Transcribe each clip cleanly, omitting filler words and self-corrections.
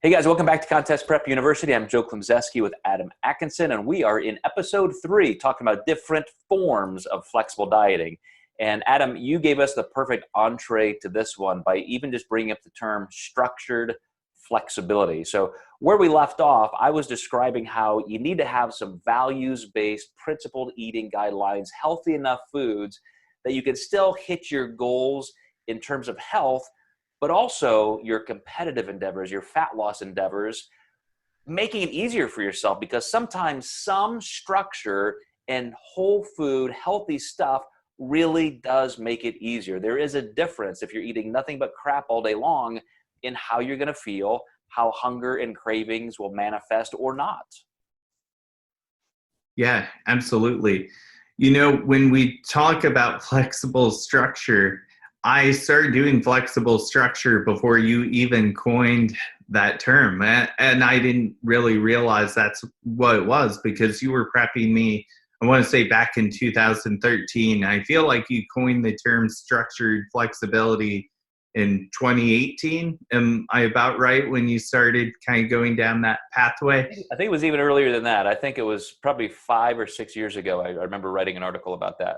Hey guys, welcome back to Contest Prep University. I'm Joe Klemczewski with Adam Atkinson, and we are in episode 3 talking about different forms of flexible dieting. And Adam, you gave us the perfect entree to this one by even just bringing up the term structured flexibility. So where we left off, I was describing how you need to have some values-based, principled eating guidelines, healthy enough foods that you can still hit your goals in terms of health, but also your competitive endeavors, your fat loss endeavors, making it easier for yourself, because sometimes some structure and whole food, healthy stuff really does make it easier. There is a difference if you're eating nothing but crap all day long in how you're gonna feel, how hunger and cravings will manifest or not. Yeah, absolutely. You know, when we talk about flexible structure, I started doing flexible structure before you even coined that term. And I didn't really realize that's what it was because you were prepping me, I want to say back in 2013. I feel like you coined the term structured flexibility in 2018. Am I about right when you started kind of going down that pathway? I think it was even earlier than that. I think it was probably 5 or 6 years ago. I remember writing an article about that.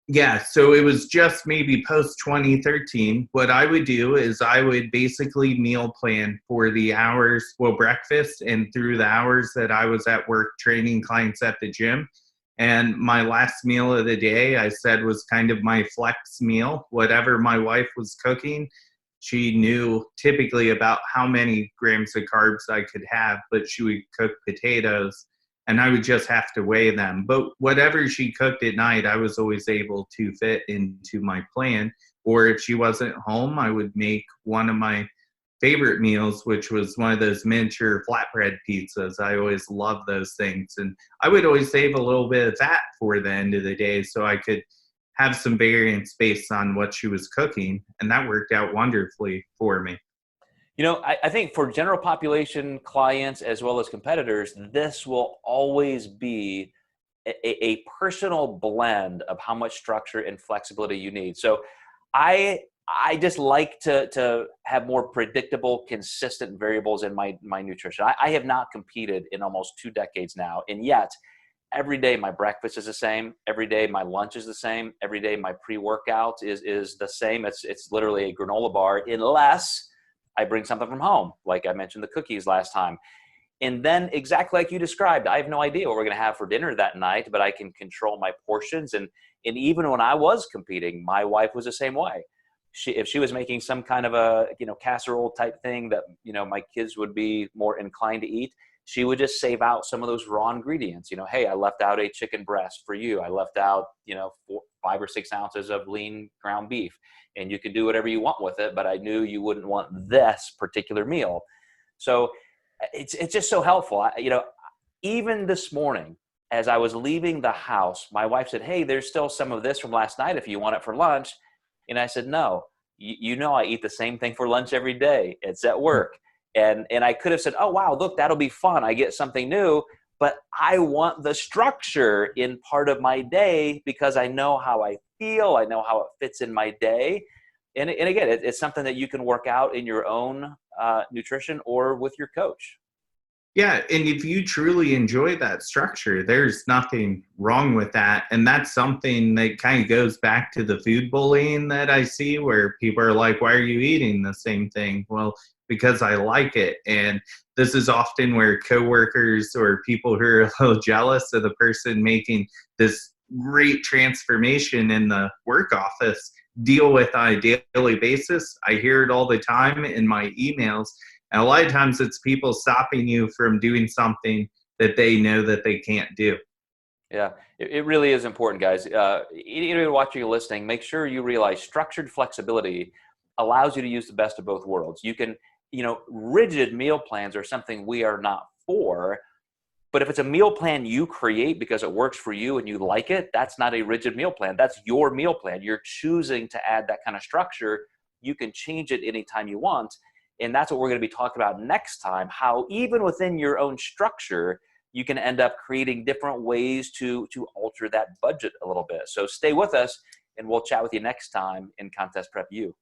Yeah, so it was just maybe post 2013. What I would do is I would basically meal plan for the hours, well, breakfast and through the hours that I was at work training clients at the gym. And my last meal of the day, I said, was kind of my flex meal. Whatever my wife was cooking, she knew typically about how many grams of carbs I could have, but she would cook potatoes and I would just have to weigh them. But whatever she cooked at night, I was always able to fit into my plan. Or if she wasn't home, I would make one of my favorite meals, which was one of those miniature flatbread pizzas. I always loved those things. And I would always save a little bit of fat for the end of the day so I could have some variance based on what she was cooking. And that worked out wonderfully for me. You know, I think for general population clients as well as competitors, this will always be a personal blend of how much structure and flexibility you need. So I just like to have more predictable, consistent variables in my nutrition. I have not competed in almost 2 decades now, and yet every day my breakfast is the same. Every day my lunch is the same. Every day my pre-workout is the same. It's literally a granola bar, unless I bring something from home, like I mentioned the cookies last time. And then exactly like you described, I have no idea what we're gonna have for dinner that night, but I can control my portions. And even when I was competing, my wife was the same way. If she was making some kind of a casserole type thing that my kids would be more inclined to eat, she would just save out some of those raw ingredients. Hey, I left out a chicken breast for you. I left out 5 or 6 ounces of lean ground beef, and you can do whatever you want with it, but I knew you wouldn't want this particular meal. So it's just so helpful. Even this morning, as I was leaving the house, my wife said, "Hey, there's still some of this from last night if you want it for lunch." And I said, "No, I eat the same thing for lunch every day. It's at work." And I could have said, "Oh, wow, look, that'll be fun. I get something new." But I want the structure in part of my day because I know how I feel. I know how it fits in my day. And again, it's something that you can work out in your own nutrition or with your coach. Yeah, and if you truly enjoy that structure, there's nothing wrong with that. And that's something that kind of goes back to the food bullying that I see where people are like, why are you eating the same thing? Well, because I like it. And this is often where coworkers or people who are a little jealous of the person making this great transformation in the work office deal with on a daily basis. I hear it all the time in my emails. And a lot of times it's people stopping you from doing something that they know that they can't do. Yeah, it really is important, guys. Anyone watching or listening, make sure you realize structured flexibility allows you to use the best of both worlds. You can, rigid meal plans are something we are not for, but if it's a meal plan you create because it works for you and you like it, that's not a rigid meal plan. That's your meal plan. You're choosing to add that kind of structure. You can change it anytime you want. And that's what we're going to be talking about next time, how even within your own structure, you can end up creating different ways to alter that budget a little bit. So stay with us and we'll chat with you next time in Contest Prep U.